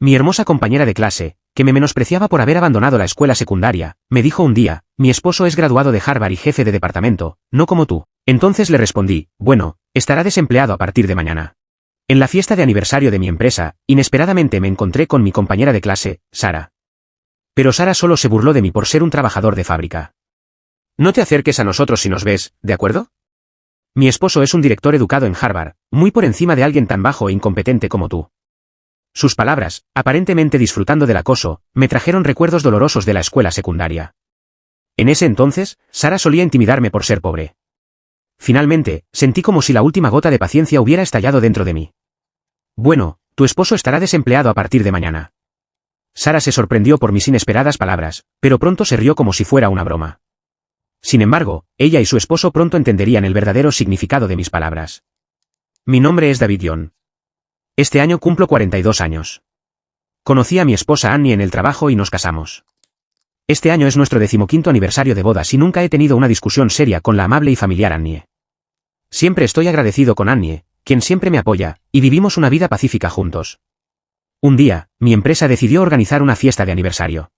Mi hermosa compañera de clase, que me menospreciaba por haber abandonado la escuela secundaria, me dijo un día, mi esposo es graduado de Harvard y jefe de departamento, no como tú. Entonces le respondí, bueno, estará desempleado a partir de mañana. En la fiesta de aniversario de mi empresa, inesperadamente me encontré con mi compañera de clase, Sara. Pero Sara solo se burló de mí por ser un trabajador de fábrica. No te acerques a nosotros si nos ves, ¿de acuerdo? Mi esposo es un director educado en Harvard, muy por encima de alguien tan bajo e incompetente como tú. Sus palabras, aparentemente disfrutando del acoso, me trajeron recuerdos dolorosos de la escuela secundaria. En ese entonces, Sara solía intimidarme por ser pobre. Finalmente, sentí como si la última gota de paciencia hubiera estallado dentro de mí. Bueno, tu esposo estará desempleado a partir de mañana. Sara se sorprendió por mis inesperadas palabras, pero pronto se rió como si fuera una broma. Sin embargo, ella y su esposo pronto entenderían el verdadero significado de mis palabras. Mi nombre es David Young. Este año cumplo 42 años. Conocí a mi esposa Annie en el trabajo y nos casamos. Este año es nuestro 15º aniversario de bodas y nunca he tenido una discusión seria con la amable y familiar Annie. Siempre estoy agradecido con Annie, quien siempre me apoya, y vivimos una vida pacífica juntos. Un día, mi empresa decidió organizar una fiesta de aniversario.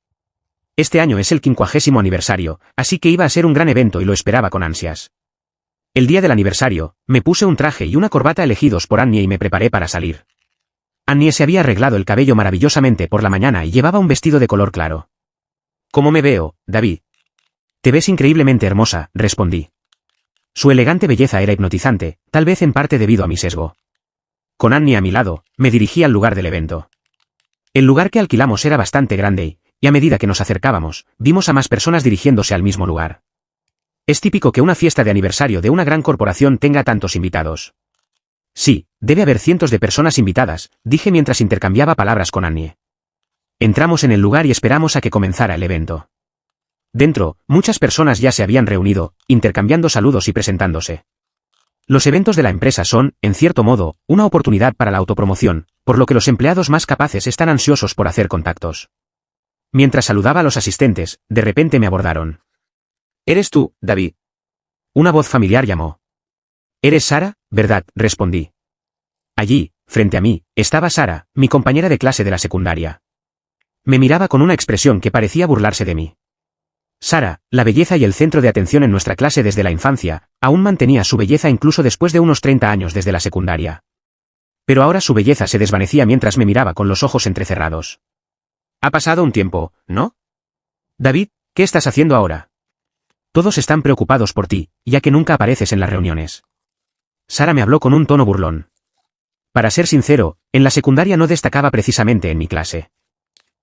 Este año es el 50º aniversario, así que iba a ser un gran evento y lo esperaba con ansias. El día del aniversario, me puse un traje y una corbata elegidos por Annie y me preparé para salir. Annie se había arreglado el cabello maravillosamente por la mañana y llevaba un vestido de color claro. ¿Cómo me veo, David? Te ves increíblemente hermosa, respondí. Su elegante belleza era hipnotizante, tal vez en parte debido a mi sesgo. Con Annie a mi lado, me dirigí al lugar del evento. El lugar que alquilamos era bastante grande y a medida que nos acercábamos, vimos a más personas dirigiéndose al mismo lugar. Es típico que una fiesta de aniversario de una gran corporación tenga tantos invitados. Sí, debe haber cientos de personas invitadas, dije mientras intercambiaba palabras con Annie. Entramos en el lugar y esperamos a que comenzara el evento. Dentro, muchas personas ya se habían reunido, intercambiando saludos y presentándose. Los eventos de la empresa son, en cierto modo, una oportunidad para la autopromoción, por lo que los empleados más capaces están ansiosos por hacer contactos. Mientras saludaba a los asistentes, de repente me abordaron. ¿Eres tú, David? Una voz familiar llamó. ¿Eres Sara, verdad?, respondí. Allí, frente a mí, estaba Sara, mi compañera de clase de la secundaria. Me miraba con una expresión que parecía burlarse de mí. Sara, la belleza y el centro de atención en nuestra clase desde la infancia, aún mantenía su belleza incluso después de unos 30 años desde la secundaria. Pero ahora su belleza se desvanecía mientras me miraba con los ojos entrecerrados. Ha pasado un tiempo, ¿no? David, ¿qué estás haciendo ahora? Todos están preocupados por ti, ya que nunca apareces en las reuniones. Sara me habló con un tono burlón. Para ser sincero, en la secundaria no destacaba precisamente en mi clase.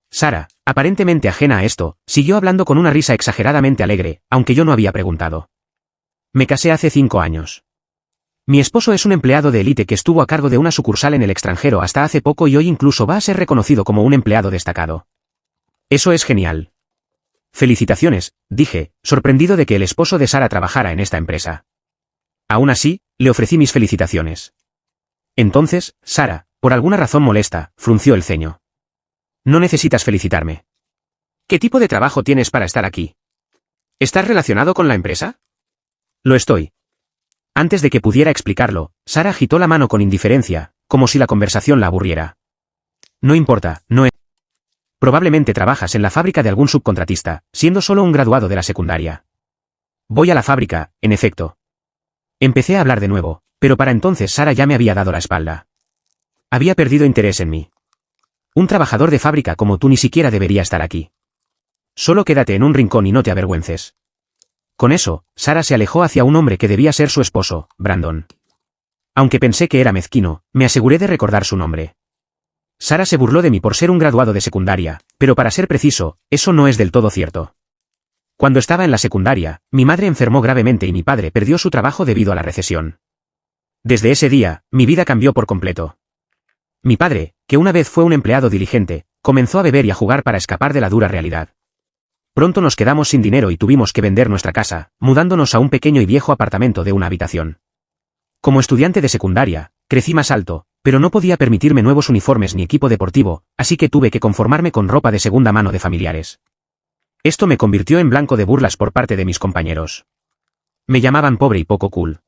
Sara, aparentemente ajena a esto, siguió hablando con una risa exageradamente alegre, aunque yo no había preguntado. Me casé hace 5 años. Mi esposo es un empleado de élite que estuvo a cargo de una sucursal en el extranjero hasta hace poco y hoy incluso va a ser reconocido como un empleado destacado. Eso es genial. Felicitaciones, dije, sorprendido de que el esposo de Sara trabajara en esta empresa. Aún así, le ofrecí mis felicitaciones. Entonces, Sara, por alguna razón molesta, frunció el ceño. No necesitas felicitarme. ¿Qué tipo de trabajo tienes para estar aquí? ¿Estás relacionado con la empresa? Lo estoy. Antes de que pudiera explicarlo, Sara agitó la mano con indiferencia, como si la conversación la aburriera. No importa, no es. Probablemente trabajas en la fábrica de algún subcontratista, siendo solo un graduado de la secundaria. Voy a la fábrica, en efecto. Empecé a hablar de nuevo, pero para entonces Sara ya me había dado la espalda. Había perdido interés en mí. Un trabajador de fábrica como tú ni siquiera debería estar aquí. Solo quédate en un rincón y no te avergüences. Con eso, Sara se alejó hacia un hombre que debía ser su esposo, Brandon. Aunque pensé que era mezquino, me aseguré de recordar su nombre. Sara se burló de mí por ser un graduado de secundaria, pero para ser preciso, eso no es del todo cierto. Cuando estaba en la secundaria, mi madre enfermó gravemente y mi padre perdió su trabajo debido a la recesión. Desde ese día, mi vida cambió por completo. Mi padre, que una vez fue un empleado diligente, comenzó a beber y a jugar para escapar de la dura realidad. Pronto nos quedamos sin dinero y tuvimos que vender nuestra casa, mudándonos a un pequeño y viejo apartamento de una habitación. Como estudiante de secundaria, crecí más alto, pero no podía permitirme nuevos uniformes ni equipo deportivo, así que tuve que conformarme con ropa de segunda mano de familiares. Esto me convirtió en blanco de burlas por parte de mis compañeros. Me llamaban pobre y poco cool.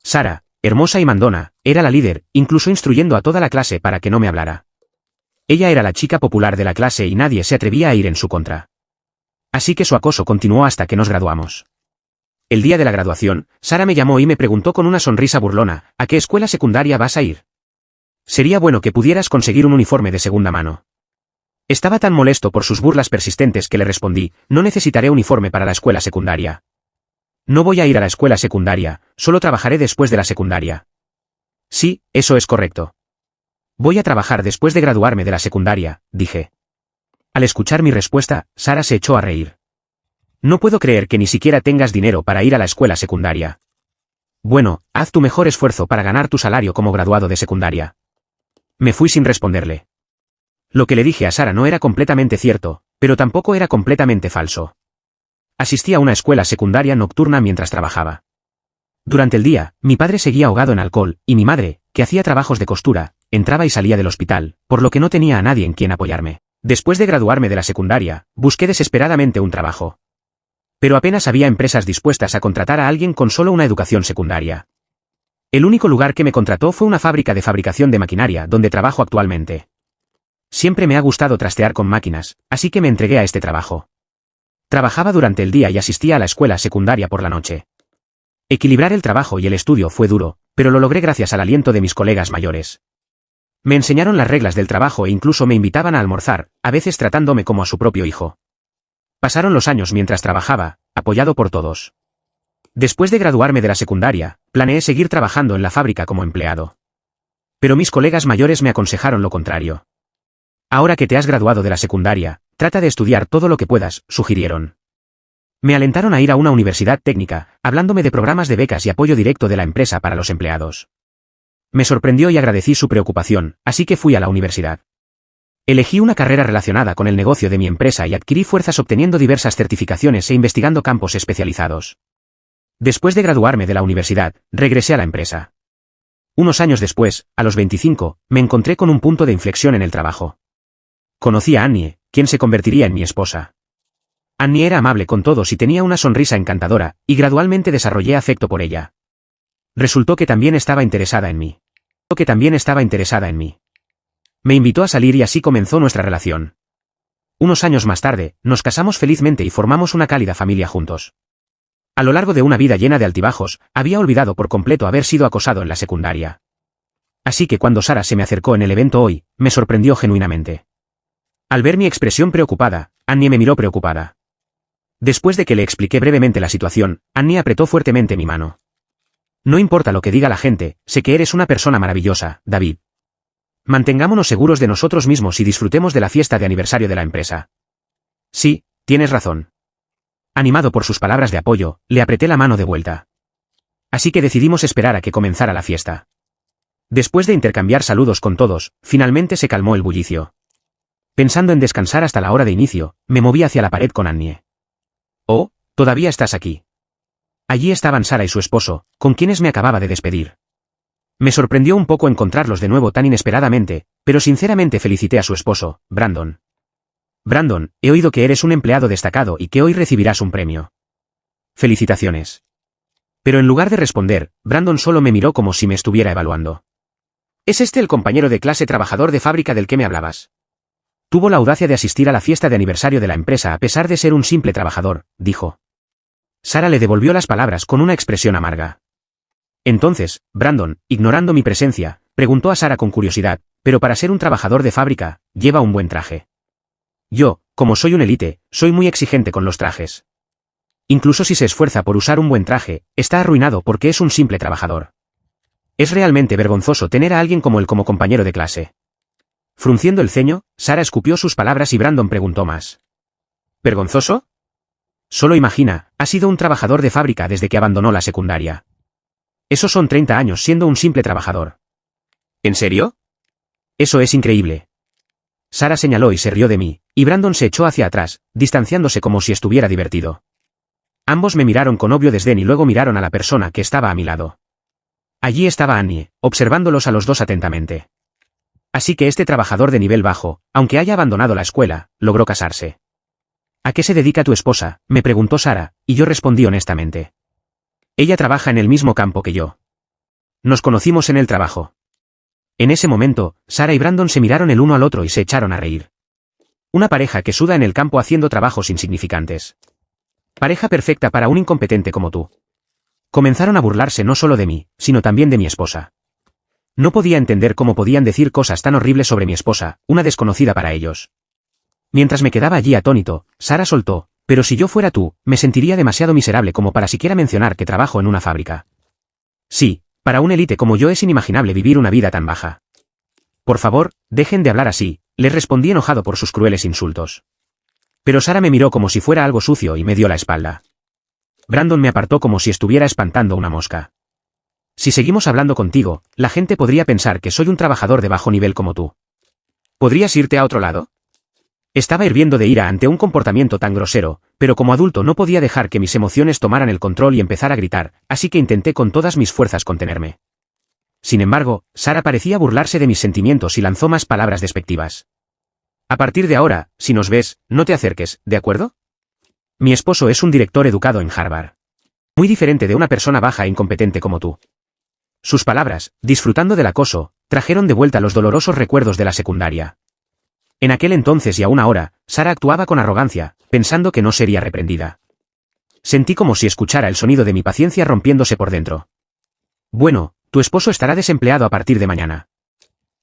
Sara, hermosa y mandona, era la líder, incluso instruyendo a toda la clase para que no me hablara. Ella era la chica popular de la clase y nadie se atrevía a ir en su contra. Así que su acoso continuó hasta que nos graduamos. El día de la graduación, Sara me llamó y me preguntó con una sonrisa burlona, ¿a qué escuela secundaria vas a ir? Sería bueno que pudieras conseguir un uniforme de segunda mano. Estaba tan molesto por sus burlas persistentes que le respondí, no necesitaré uniforme para la escuela secundaria. No voy a ir a la escuela secundaria, solo trabajaré después de la secundaria. Sí, eso es correcto. Voy a trabajar después de graduarme de la secundaria, dije. Al escuchar mi respuesta, Sara se echó a reír. No puedo creer que ni siquiera tengas dinero para ir a la escuela secundaria. Bueno, haz tu mejor esfuerzo para ganar tu salario como graduado de secundaria. Me fui sin responderle. Lo que le dije a Sara no era completamente cierto, pero tampoco era completamente falso. Asistí a una escuela secundaria nocturna mientras trabajaba. Durante el día, mi padre seguía ahogado en alcohol, y mi madre, que hacía trabajos de costura, entraba y salía del hospital, por lo que no tenía a nadie en quien apoyarme. Después de graduarme de la secundaria, busqué desesperadamente un trabajo. Pero apenas había empresas dispuestas a contratar a alguien con solo una educación secundaria. El único lugar que me contrató fue una fábrica de fabricación de maquinaria donde trabajo actualmente. Siempre me ha gustado trastear con máquinas, así que me entregué a este trabajo. Trabajaba durante el día y asistía a la escuela secundaria por la noche. Equilibrar el trabajo y el estudio fue duro, pero lo logré gracias al aliento de mis colegas mayores. Me enseñaron las reglas del trabajo e incluso me invitaban a almorzar, a veces tratándome como a su propio hijo. Pasaron los años mientras trabajaba, apoyado por todos. Después de graduarme de la secundaria, planeé seguir trabajando en la fábrica como empleado. Pero mis colegas mayores me aconsejaron lo contrario. Ahora que te has graduado de la secundaria, trata de estudiar todo lo que puedas, sugirieron. Me alentaron a ir a una universidad técnica, hablándome de programas de becas y apoyo directo de la empresa para los empleados. Me sorprendió y agradecí su preocupación, así que fui a la universidad. Elegí una carrera relacionada con el negocio de mi empresa y adquirí fuerzas obteniendo diversas certificaciones e investigando campos especializados. Después de graduarme de la universidad, regresé a la empresa. Unos años después, a los 25, me encontré con un punto de inflexión en el trabajo. Conocí a Annie, quien se convertiría en mi esposa. Annie era amable con todos y tenía una sonrisa encantadora, y gradualmente desarrollé afecto por ella. Resultó que también estaba interesada en mí. Me invitó a salir y así comenzó nuestra relación. Unos años más tarde, nos casamos felizmente y formamos una cálida familia juntos. A lo largo de una vida llena de altibajos, había olvidado por completo haber sido acosado en la secundaria. Así que cuando Sara se me acercó en el evento hoy, me sorprendió genuinamente. Al ver mi expresión preocupada, Annie me miró preocupada. Después de que le expliqué brevemente la situación, Annie apretó fuertemente mi mano. No importa lo que diga la gente, sé que eres una persona maravillosa, David. Mantengámonos seguros de nosotros mismos y disfrutemos de la fiesta de aniversario de la empresa. Sí, tienes razón. Animado por sus palabras de apoyo, le apreté la mano de vuelta. Así que decidimos esperar a que comenzara la fiesta. Después de intercambiar saludos con todos, finalmente se calmó el bullicio. Pensando en descansar hasta la hora de inicio, me moví hacia la pared con Annie. Oh, todavía estás aquí. Allí estaban Sara y su esposo, con quienes me acababa de despedir. Me sorprendió un poco encontrarlos de nuevo tan inesperadamente, pero sinceramente felicité a su esposo, Brandon. Brandon, he oído que eres un empleado destacado y que hoy recibirás un premio. Felicitaciones. Pero en lugar de responder, Brandon solo me miró como si me estuviera evaluando. ¿Es este el compañero de clase trabajador de fábrica del que me hablabas? Tuvo la audacia de asistir a la fiesta de aniversario de la empresa a pesar de ser un simple trabajador, dijo. Sara le devolvió las palabras con una expresión amarga. Entonces, Brandon, ignorando mi presencia, preguntó a Sara con curiosidad, pero para ser un trabajador de fábrica, lleva un buen traje. Yo, como soy un élite, soy muy exigente con los trajes. Incluso si se esfuerza por usar un buen traje, está arruinado porque es un simple trabajador. Es realmente vergonzoso tener a alguien como él como compañero de clase. Frunciendo el ceño, Sara escupió sus palabras y Brandon preguntó más. ¿Vergonzoso? Solo imagina, ha sido un trabajador de fábrica desde que abandonó la secundaria. Esos son 30 años siendo un simple trabajador. ¿En serio? Eso es increíble. Sara señaló y se rió de mí, y Brandon se echó hacia atrás, distanciándose como si estuviera divertido. Ambos me miraron con obvio desdén y luego miraron a la persona que estaba a mi lado. Allí estaba Annie, observándolos a los dos atentamente. Así que este trabajador de nivel bajo, aunque haya abandonado la escuela, logró casarse. ¿A qué se dedica tu esposa?, me preguntó Sara, y yo respondí honestamente. Ella trabaja en el mismo campo que yo. Nos conocimos en el trabajo. En ese momento, Sara y Brandon se miraron el uno al otro y se echaron a reír. Una pareja que suda en el campo haciendo trabajos insignificantes. Pareja perfecta para un incompetente como tú. Comenzaron a burlarse no solo de mí, sino también de mi esposa. No podía entender cómo podían decir cosas tan horribles sobre mi esposa, una desconocida para ellos. Mientras me quedaba allí atónito, Sara soltó, pero si yo fuera tú, me sentiría demasiado miserable como para siquiera mencionar que trabajo en una fábrica. Sí, para un élite como yo es inimaginable vivir una vida tan baja. Por favor, dejen de hablar así, les respondí enojado por sus crueles insultos. Pero Sara me miró como si fuera algo sucio y me dio la espalda. Brandon me apartó como si estuviera espantando una mosca. Si seguimos hablando contigo, la gente podría pensar que soy un trabajador de bajo nivel como tú. ¿Podrías irte a otro lado? Estaba hirviendo de ira ante un comportamiento tan grosero, pero como adulto no podía dejar que mis emociones tomaran el control y empezar a gritar, así que intenté con todas mis fuerzas contenerme. Sin embargo, Sara parecía burlarse de mis sentimientos y lanzó más palabras despectivas. A partir de ahora, si nos ves, no te acerques, ¿de acuerdo? Mi esposo es un director educado en Harvard. Muy diferente de una persona baja e incompetente como tú. Sus palabras, disfrutando del acoso, trajeron de vuelta los dolorosos recuerdos de la secundaria. En aquel entonces y aún ahora, Sara actuaba con arrogancia, pensando que no sería reprendida. Sentí como si escuchara el sonido de mi paciencia rompiéndose por dentro. Bueno, tu esposo estará desempleado a partir de mañana.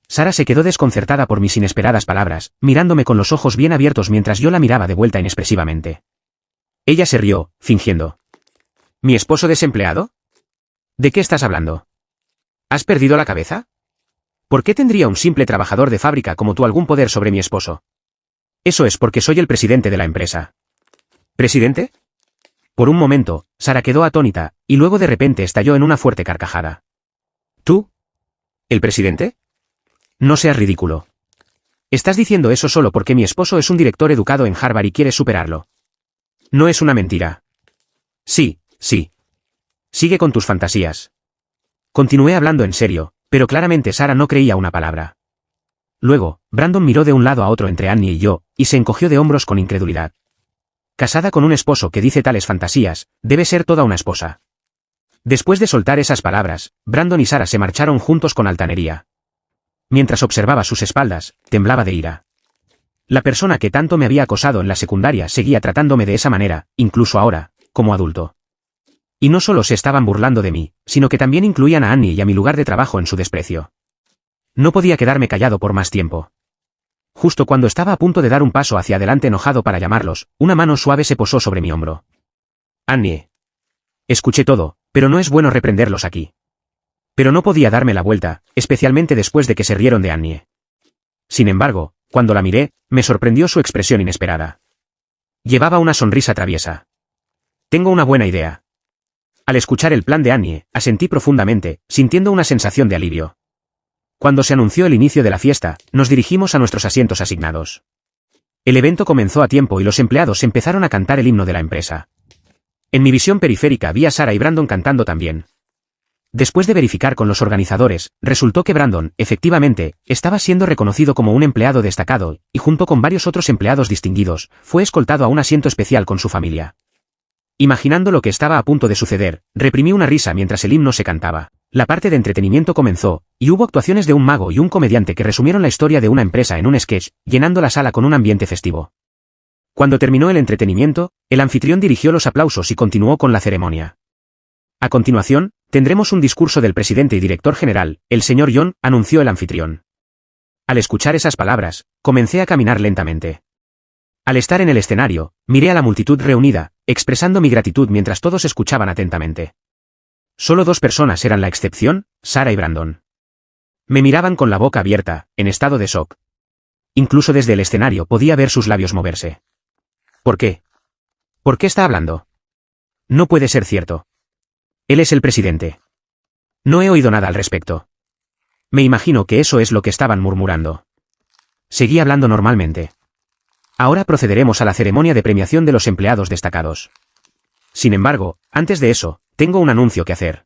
Sara se quedó desconcertada por mis inesperadas palabras, mirándome con los ojos bien abiertos mientras yo la miraba de vuelta inexpresivamente. Ella se rió, fingiendo. ¿Mi esposo desempleado? ¿De qué estás hablando? ¿Has perdido la cabeza? ¿Por qué tendría un simple trabajador de fábrica como tú algún poder sobre mi esposo? Eso es porque soy el presidente de la empresa. ¿Presidente? Por un momento, Sara quedó atónita, y luego de repente estalló en una fuerte carcajada. ¿Tú? ¿El presidente? No seas ridículo. Estás diciendo eso solo porque mi esposo es un director educado en Harvard y quieres superarlo. No es una mentira. Sí, sí. Sigue con tus fantasías. Continué hablando en serio, pero claramente Sara no creía una palabra. Luego, Brandon miró de un lado a otro entre Annie y yo, y se encogió de hombros con incredulidad. Casada con un esposo que dice tales fantasías, debe ser toda una esposa. Después de soltar esas palabras, Brandon y Sara se marcharon juntos con altanería. Mientras observaba sus espaldas, temblaba de ira. La persona que tanto me había acosado en la secundaria seguía tratándome de esa manera, incluso ahora, como adulto. Y no solo se estaban burlando de mí, sino que también incluían a Annie y a mi lugar de trabajo en su desprecio. No podía quedarme callado por más tiempo. Justo cuando estaba a punto de dar un paso hacia adelante enojado para llamarlos, una mano suave se posó sobre mi hombro. Annie. Escuché todo, pero no es bueno reprenderlos aquí. Pero no podía darme la vuelta, especialmente después de que se rieron de Annie. Sin embargo, cuando la miré, me sorprendió su expresión inesperada. Llevaba una sonrisa traviesa. Tengo una buena idea. Al escuchar el plan de Annie, asentí profundamente, sintiendo una sensación de alivio. Cuando se anunció el inicio de la fiesta, nos dirigimos a nuestros asientos asignados. El evento comenzó a tiempo y los empleados empezaron a cantar el himno de la empresa. En mi visión periférica vi a Sara y Brandon cantando también. Después de verificar con los organizadores, resultó que Brandon, efectivamente, estaba siendo reconocido como un empleado destacado, y junto con varios otros empleados distinguidos, fue escoltado a un asiento especial con su familia. Imaginando lo que estaba a punto de suceder, reprimí una risa mientras el himno se cantaba. La parte de entretenimiento comenzó, y hubo actuaciones de un mago y un comediante que resumieron la historia de una empresa en un sketch, llenando la sala con un ambiente festivo. Cuando terminó el entretenimiento, el anfitrión dirigió los aplausos y continuó con la ceremonia. A continuación, tendremos un discurso del presidente y director general, el señor John, anunció el anfitrión. Al escuchar esas palabras, comencé a caminar lentamente. Al estar en el escenario, miré a la multitud reunida, expresando mi gratitud mientras todos escuchaban atentamente. Solo dos personas eran la excepción, Sara y Brandon. Me miraban con la boca abierta, en estado de shock. Incluso desde el escenario podía ver sus labios moverse. ¿Por qué? ¿Por qué está hablando? No puede ser cierto. Él es el presidente. No he oído nada al respecto. Me imagino que eso es lo que estaban murmurando. Seguí hablando normalmente. Ahora procederemos a la ceremonia de premiación de los empleados destacados. Sin embargo, antes de eso, tengo un anuncio que hacer.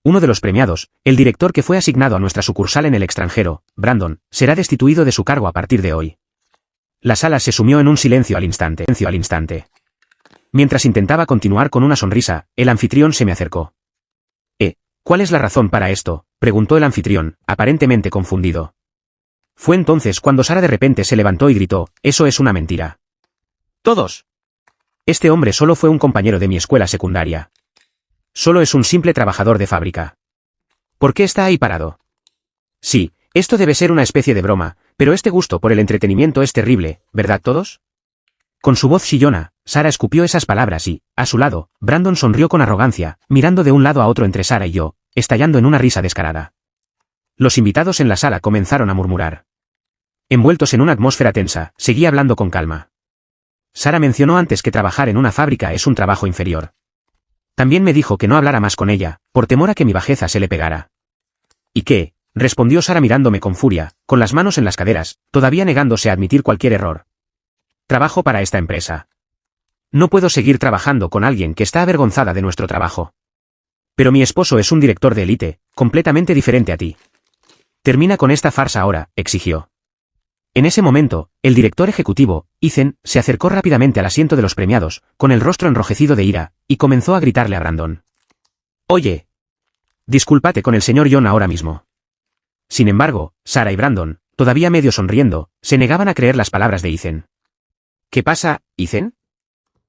Uno de los premiados, el director que fue asignado a nuestra sucursal en el extranjero, Brandon, será destituido de su cargo a partir de hoy. La sala se sumió en un silencio al instante. Mientras intentaba continuar con una sonrisa, el anfitrión se me acercó. ¿Cuál es la razón para esto?, preguntó el anfitrión, aparentemente confundido. Fue entonces cuando Sara de repente se levantó y gritó, «Eso es una mentira». «Todos. Este hombre solo fue un compañero de mi escuela secundaria. Solo es un simple trabajador de fábrica. ¿Por qué está ahí parado?» «Sí, esto debe ser una especie de broma, pero este gusto por el entretenimiento es terrible, ¿verdad todos?». Con su voz chillona, Sara escupió esas palabras y, a su lado, Brandon sonrió con arrogancia, mirando de un lado a otro entre Sara y yo, estallando en una risa descarada. Los invitados en la sala comenzaron a murmurar. Envueltos en una atmósfera tensa, seguí hablando con calma. Sara mencionó antes que trabajar en una fábrica es un trabajo inferior. También me dijo que no hablara más con ella, por temor a que mi bajeza se le pegara. ¿Y qué?, respondió Sara mirándome con furia, con las manos en las caderas, todavía negándose a admitir cualquier error. Trabajo para esta empresa. No puedo seguir trabajando con alguien que está avergonzada de nuestro trabajo. Pero mi esposo es un director de élite, completamente diferente a ti. Termina con esta farsa ahora, exigió. En ese momento, el director ejecutivo, Ethan, se acercó rápidamente al asiento de los premiados, con el rostro enrojecido de ira, y comenzó a gritarle a Brandon. «Oye. Discúlpate con el señor John ahora mismo». Sin embargo, Sara y Brandon, todavía medio sonriendo, se negaban a creer las palabras de Ethan. «¿Qué pasa, Ethan?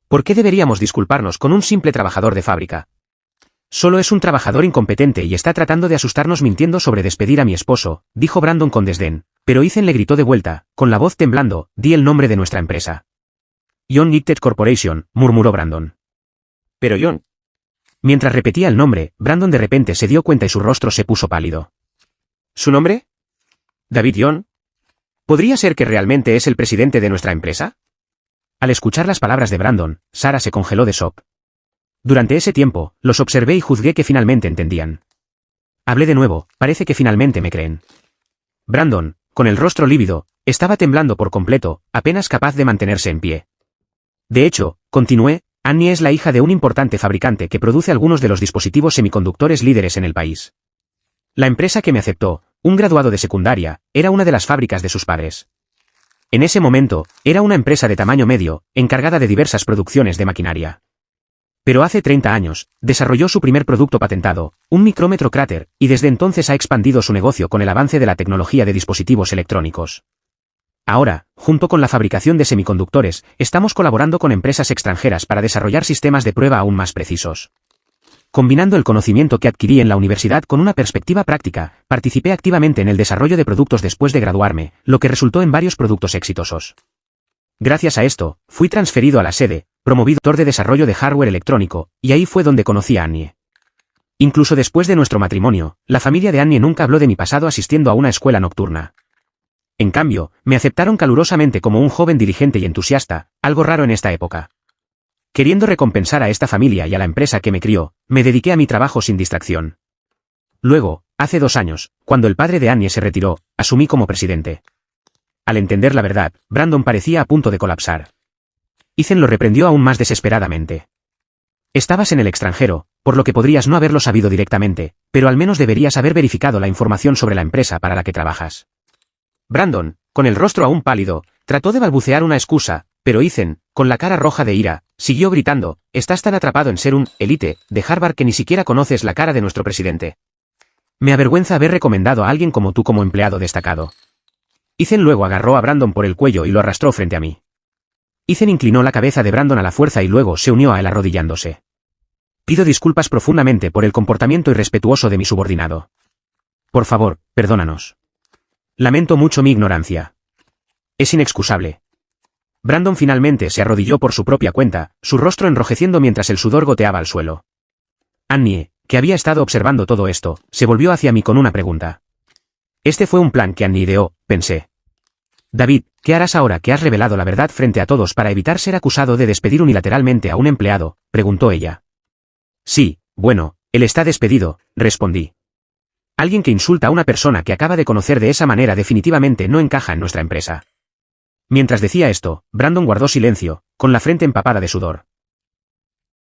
¿Por qué deberíamos disculparnos con un simple trabajador de fábrica? Solo es un trabajador incompetente y está tratando de asustarnos mintiendo sobre despedir a mi esposo», dijo Brandon con desdén, pero Ethan le gritó de vuelta, con la voz temblando, «Di el nombre de nuestra empresa». «John Gifted Corporation», murmuró Brandon. «Pero John». Mientras repetía el nombre, Brandon de repente se dio cuenta y su rostro se puso pálido. «¿Su nombre? ¿David John? ¿Podría ser que realmente es el presidente de nuestra empresa?». Al escuchar las palabras de Brandon, Sara se congeló de shock. Durante ese tiempo, los observé y juzgué que finalmente entendían. Hablé de nuevo, parece que finalmente me creen. Brandon, con el rostro lívido, estaba temblando por completo, apenas capaz de mantenerse en pie. De hecho, continué, Annie es la hija de un importante fabricante que produce algunos de los dispositivos semiconductores líderes en el país. La empresa que me aceptó, un graduado de secundaria, era una de las fábricas de sus padres. En ese momento, era una empresa de tamaño medio, encargada de diversas producciones de maquinaria. Pero hace 30 años, desarrolló su primer producto patentado, un micrómetro Cráter, y desde entonces ha expandido su negocio con el avance de la tecnología de dispositivos electrónicos. Ahora, junto con la fabricación de semiconductores, estamos colaborando con empresas extranjeras para desarrollar sistemas de prueba aún más precisos. Combinando el conocimiento que adquirí en la universidad con una perspectiva práctica, participé activamente en el desarrollo de productos después de graduarme, lo que resultó en varios productos exitosos. Gracias a esto, fui transferido a la sede, promovido director de desarrollo de hardware electrónico, y ahí fue donde conocí a Annie. Incluso después de nuestro matrimonio, la familia de Annie nunca habló de mi pasado asistiendo a una escuela nocturna. En cambio, me aceptaron calurosamente como un joven diligente y entusiasta, algo raro en esta época. Queriendo recompensar a esta familia y a la empresa que me crió, me dediqué a mi trabajo sin distracción. Luego, hace 2 años, cuando el padre de Annie se retiró, asumí como presidente. Al entender la verdad, Brandon parecía a punto de colapsar. Ethan lo reprendió aún más desesperadamente. «Estabas en el extranjero, por lo que podrías no haberlo sabido directamente, pero al menos deberías haber verificado la información sobre la empresa para la que trabajas». Brandon, con el rostro aún pálido, trató de balbucear una excusa, pero Ethan, con la cara roja de ira, siguió gritando, «Estás tan atrapado en ser un élite de Harvard que ni siquiera conoces la cara de nuestro presidente. Me avergüenza haber recomendado a alguien como tú como empleado destacado». Ethan luego agarró a Brandon por el cuello y lo arrastró frente a mí. Ethan inclinó la cabeza de Brandon a la fuerza y luego se unió a él arrodillándose. «Pido disculpas profundamente por el comportamiento irrespetuoso de mi subordinado. Por favor, perdónanos. Lamento mucho mi ignorancia. Es inexcusable». Brandon finalmente se arrodilló por su propia cuenta, su rostro enrojeciendo mientras el sudor goteaba al suelo. Annie, que había estado observando todo esto, se volvió hacia mí con una pregunta. Este fue un plan que Annie ideó, pensé. «David, ¿qué harás ahora que has revelado la verdad frente a todos para evitar ser acusado de despedir unilateralmente a un empleado?», preguntó ella. «Sí, bueno, él está despedido», respondí. «Alguien que insulta a una persona que acaba de conocer de esa manera definitivamente no encaja en nuestra empresa». Mientras decía esto, Brandon guardó silencio, con la frente empapada de sudor.